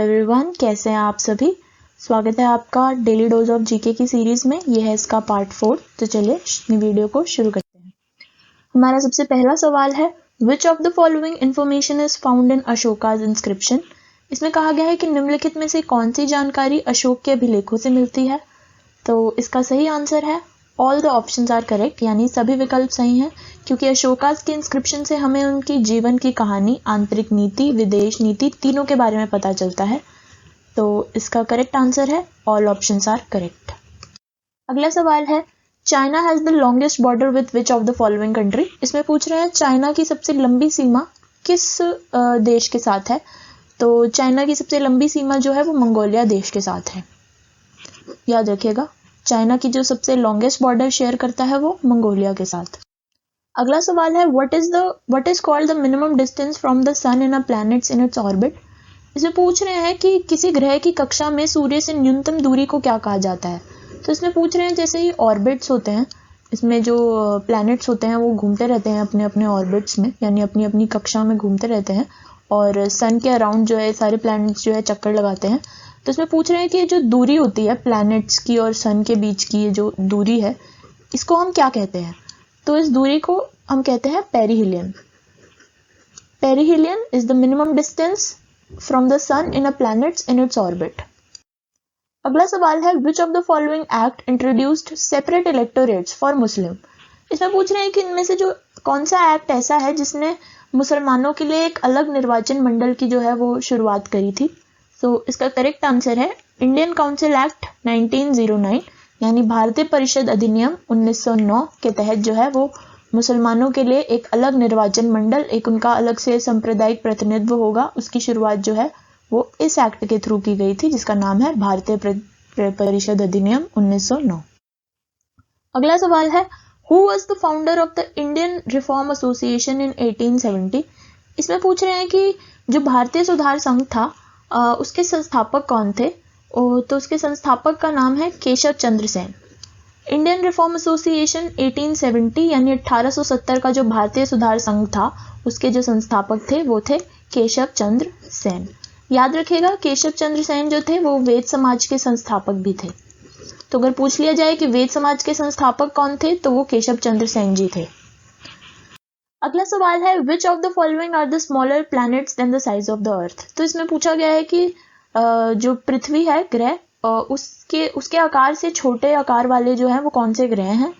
Everyone, कैसे हैं आप सभी। स्वागत है आपका डेली डोज ऑफ जीके की सीरीज में। ये है इसका पार्ट 4। तो चलिए वीडियो को शुरू करते हैं। हमारा सबसे पहला सवाल है, which of the following information is found in Ashoka's inscription. इसमें कहा गया है कि निम्नलिखित में से कौन सी जानकारी अशोक के अभिलेखों से मिलती है। तो इसका सही आंसर है all the options are correct, यानी सभी विकल्प सही हैं, क्योंकि अशोकाज के इंस्क्रिप्शन से हमें उनकी जीवन की कहानी, आंतरिक नीति, विदेश नीति तीनों के बारे में पता चलता है। तो इसका करेक्ट आंसर है ऑल ऑप्शंस आर करेक्ट। अगला सवाल है, China has the longest border with which of the following country. इसमें पूछ रहे हैं चाइना की सबसे लंबी सीमा किस देश के साथ है। तो चाइना की सबसे लंबी सीमा जो है वो मंगोलिया देश के साथ है। याद रखिएगा, चाइना की जो सबसे लॉन्गेस्ट बॉर्डर शेयर करता है वो मंगोलिया के साथ। अगला सवाल है, what is called the minimum distance from the sun in a planets in its orbit. इसमें पूछ रहे हैं कि किसी ग्रह की कक्षा में सूर्य से न्यूनतम दूरी को क्या कहा जाता है। तो इसमें पूछ रहे हैं, जैसे ही ऑर्बिट्स होते हैं, इसमें जो प्लैनेट्स होते हैं वो घूमते रहते हैं अपने अपने ऑर्बिट्स में, यानी अपनी अपनी कक्षा में घूमते रहते हैं और सन के अराउंड जो है सारे प्लैनेट्स जो है चक्कर लगाते हैं। तो इसमें पूछ रहे हैं कि जो दूरी होती है प्लैनेट्स की और सन के बीच की, ये जो दूरी है इसको हम क्या कहते हैं। तो इस दूरी को हम कहते हैं perihelion. Perihelion is the minimum distance from the sun in a planets in its orbit. अगला सवाल है, which of the following act introduced separate electorates for Muslim. इसमें पूछ रहे हैं कि इनमें से जो कौन सा एक्ट ऐसा है जिसने मुसलमानों के लिए एक अलग निर्वाचन मंडल की जो है वो शुरुआत करी थी। तो इसका करेक्ट आंसर है इंडियन काउंसिल एक्ट 1909, यानी भारतीय परिषद अधिनियम 1909 के तहत जो है वो मुसलमानों के लिए एक अलग निर्वाचन मंडल, एक उनका अलग से सांप्रदायिक प्रतिनिधित्व होगा, उसकी शुरुआत जो है वो इस एक्ट के थ्रू की गई थी, जिसका नाम है भारतीय परिषद अधिनियम 1909। अगला सवाल है, who was the founder of the Indian reform association in 1870। इसमें पूछ रहे हैं कि जो भारतीय सुधार संघ था उसके संस्थापक कौन थे। तो उसके संस्थापक का नाम है Keshav Chandra Sen. Indian reform association 1870 यानी 1870 का जो भारतीय सुधार संघ था उसके जो संस्थापक थे वो थे केशव चंद्र सेन। याद रखिएगा, केशव चंद्र सेन जो थे वो वेद समाज के संस्थापक भी थे। तो अगर पूछ लिया जाए कि वेद समाज के संस्थापक कौन थे तो वो केशव चंद्र सेन जी थे। अगला सवाल है, which of the following are the smaller planets than the size of the earth. तो इसमें पूछा गया है कि जो पृथ्वी है ग्रह, उसके आकार से छोटे आकार वाले जो हैं वो कौन से ग्रह हैं।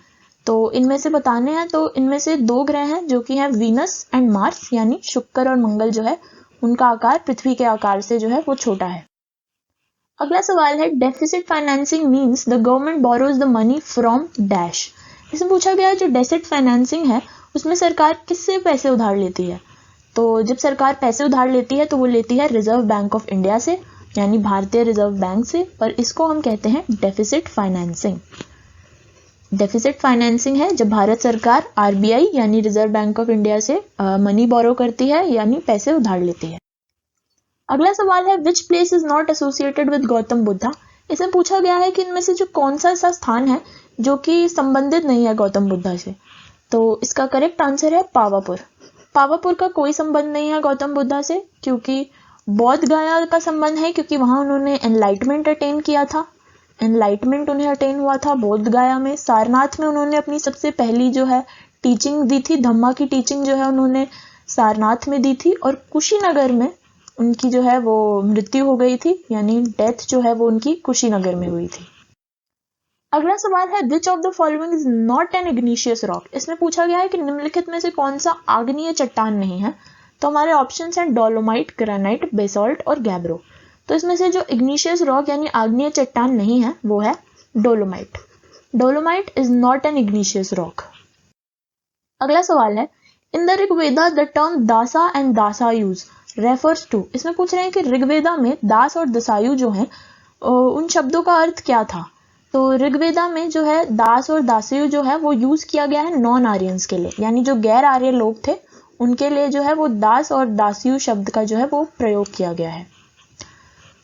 तो इनमें से बताने हैं, तो इनमें से दो ग्रह हैं जो कि हैं वीनस एंड मार्स, यानी शुक्र और मंगल जो है उनका आकार पृथ्वी के आकार से जो है वो छोटा है। अगला सवाल है, deficit financing means the government borrows the money from dash. इसमें पूछा गया है जो डेफिसिट फाइनेंसिंग है उसमें सरकार किससे पैसे उधार लेती है। तो जब सरकार पैसे उधार लेती है तो वो लेती है रिजर्व बैंक ऑफ इंडिया से, यानी भारतीय रिजर्व बैंक से, और इसको हम कहते हैं डेफिसिट फाइनेंसिंग। डेफिसिट फाइनेंसिंग है जब भारत सरकार आरबीआई यानी रिजर्व बैंक ऑफ इंडिया से मनी बोरो करती है, यानी पैसे उधार लेती है। अगला सवाल है, which place is not associated with Gautam Buddha. इसमें पूछा गया है कि इनमें से जो कौन सा ऐसा स्थान है जो कि संबंधित नहीं है गौतम बुद्धा से। तो इसका करेक्ट आंसर है पावापुर। पावापुर का कोई संबंध नहीं है गौतम बुद्धा से, क्योंकि बौद्ध गया का संबंध है, क्योंकि वहां उन्होंने एनलाइटमेंट अटेन किया था। एनलाइटमेंट उन्हें अटेन हुआ था बोध गया में। सारनाथ में उन्होंने अपनी सबसे पहली जो है टीचिंग दी थी, धम्मा की टीचिंग जो है उन्होंने सारनाथ में दी थी। और कुशीनगर में उनकी जो है वो मृत्यु हो गई थी, यानी डेथ जो है वो उनकी कुशीनगर में हुई थी। अगला सवाल है, which of the following is not an igneous rock. इसमें पूछा गया है कि निम्नलिखित में से कौन सा आग्नेय चट्टान नहीं है। तो हमारे ऑप्शंस हैं डोलोमाइट, ग्रेनाइट, बेसॉल्ट और गैब्रो। तो इसमें से जो इग्निशियस रॉक यानी आग्नेय चट्टान नहीं है वो है dolomite. Dolomite is not an igneous rock. अगला सवाल है, in the Rigveda the term दासा एंड दासायुज रेफर्स टू। इसमें पूछ रहे हैं कि ऋग्वेदा में दास और दसायु जो हैं उन शब्दों का अर्थ क्या था। तो ऋग्वेदा में जो है दास और दासायु जो है वो यूज किया गया है नॉन आर्यंस के लिए, यानी जो गैर आर्य लोग थे उनके लिए जो है वो दास और दासायु शब्द का जो है वो प्रयोग किया गया है।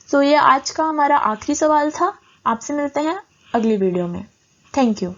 तो ये आज का हमारा आखिरी सवाल था। आपसे मिलते हैं अगली वीडियो में। Thank you.